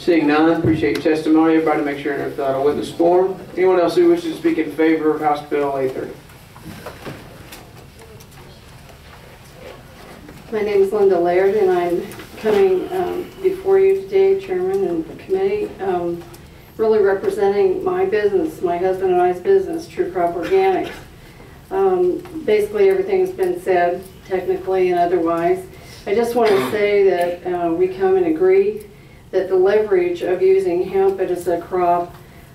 Seeing none, appreciate your testimony. Everybody make sure to fill out a witness form. Anyone else who wishes to speak in favor of House Bill 830? My name is Linda Laird, and I'm coming before you today, Chairman and the committee, really representing my business, my husband and I's business, True Crop Organics. Basically, everything's been said, technically and otherwise. I just want to say that we come and agree that the leverage of using hemp as a crop,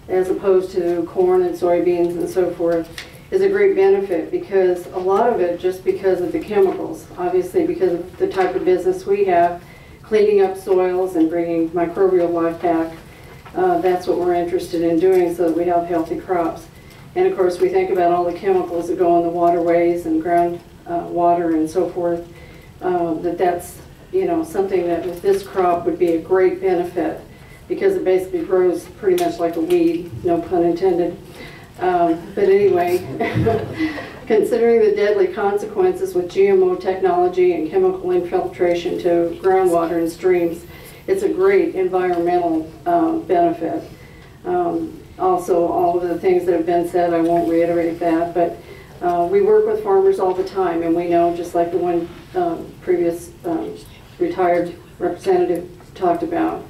as opposed to corn and soybeans and so forth, is a great benefit, because a lot of it just because of the chemicals, obviously because of the type of business we have, cleaning up soils and bringing microbial life back. That's what we're interested in doing so that we have healthy crops. And of course we think about all the chemicals that go in the waterways and ground water and so forth, that's something that with this crop would be a great benefit, because it basically grows pretty much like a weed, no pun intended. But anyway, considering the deadly consequences with GMO technology and chemical infiltration to groundwater and streams, it's a great environmental benefit. Also, all of the things that have been said, I won't reiterate that, but we work with farmers all the time, and we know, just like the one previous retired representative talked about,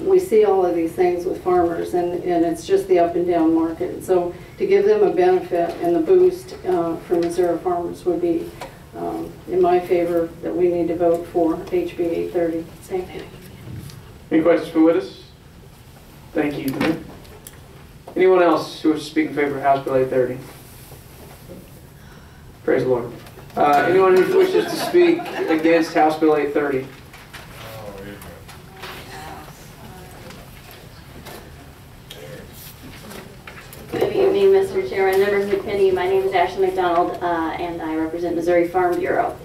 we see all of these things with farmers, and it's just the up and down market. So to give them a benefit and the boost for Missouri farmers would be in my favor, that we need to vote for HB 830. Thank you. Any questions for witness? Thank you. Anyone else who wishes to speak in favor of House Bill 830? Praise the Lord. Anyone who wishes to speak against House Bill 830? Good evening, Mr. Chairman, members of the committee. My name is Ashley McDonald, and I represent Missouri Farm Bureau.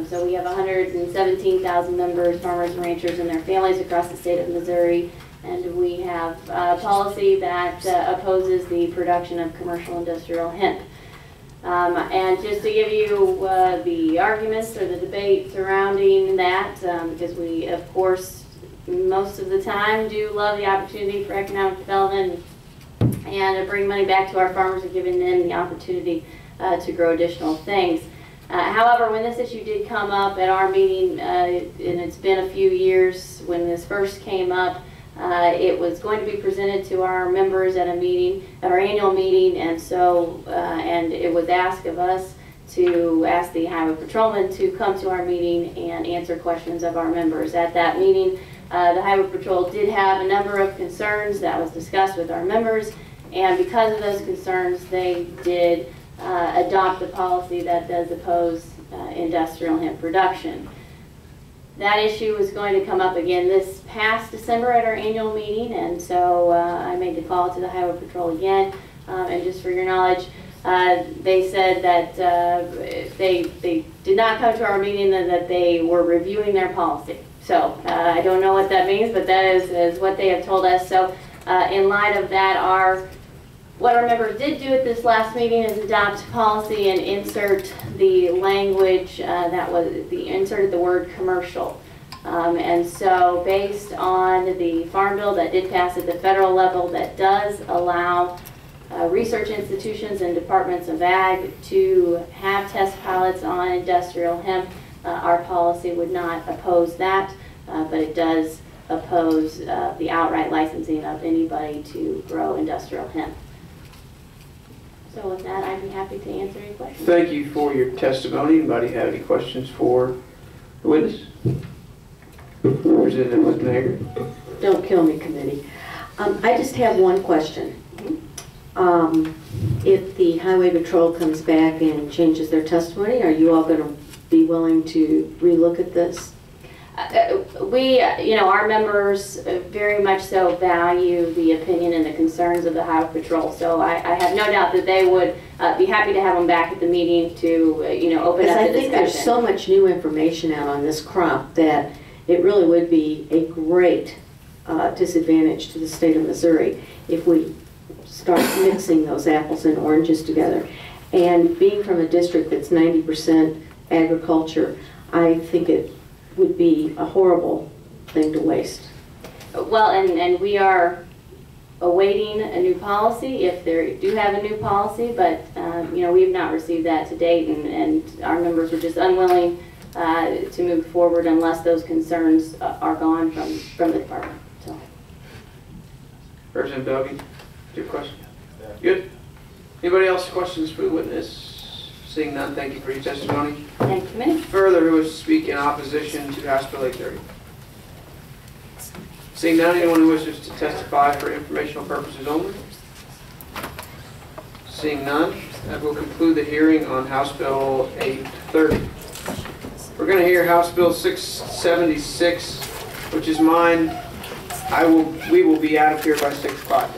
So we have 117,000 members, farmers and ranchers and their families across the state of Missouri, and we have a policy that opposes the production of commercial industrial hemp. And just to give you the arguments or the debate surrounding that, because we, of course, most of the time do love the opportunity for economic development and to bring money back to our farmers and giving them the opportunity to grow additional things. However, when this issue did come up at our meeting, and it's been a few years when this first came up, it was going to be presented to our members at a meeting, at our annual meeting, and so, and it was asked of us to ask the highway patrolman to come to our meeting and answer questions of our members. At that meeting, the highway patrol did have a number of concerns that was discussed with our members, and because of those concerns, they did adopt a policy that does oppose industrial hemp production. That issue was going to come up again this past December at our annual meeting, and so I made the call to the highway patrol again. And just for your knowledge, they said that they did not come to our meeting and that they were reviewing their policy. So I don't know what that means, but that is what they have told us. So in light of that, what our members did do at this last meeting is adopt policy and insert the language inserted the word commercial. And so based on the Farm Bill that did pass at the federal level, that does allow research institutions and departments of ag to have test pilots on industrial hemp, our policy would not oppose that, but it does oppose the outright licensing of anybody to grow industrial hemp. So with that, I'd be happy to answer any questions. Thank you for your testimony. Anybody have any questions for the witness? Representative Lichtenegger. Don't kill me, committee. I just have one question. If the highway patrol comes back and changes their testimony, are you all going to be willing to relook at this? Our members very much so value the opinion and the concerns of the highway patrol. So I have no doubt that they would be happy to have them back at the meeting to, open up the discussion. I think there's so much new information out on this crop that it really would be a great disadvantage to the state of Missouri if we start mixing those apples and oranges together. And being from a district that's 90% agriculture, I think it would be a horrible thing to waste. Well, and we are awaiting a new policy, if they do have a new policy, but, you know, we have not received that to date, and our members are just unwilling to move forward unless those concerns are gone from the department. So. Representative Belby, your question? Good. Anybody else questions for the witness? Seeing none, thank you for your testimony. Thank you, Committee. Further, who wishes to speak in opposition to House Bill 830? Seeing none, anyone who wishes to testify for informational purposes only? Seeing none, that will conclude the hearing on House Bill 830. We're going to hear House Bill 676, which is mine. We will be out of here by 6 o'clock.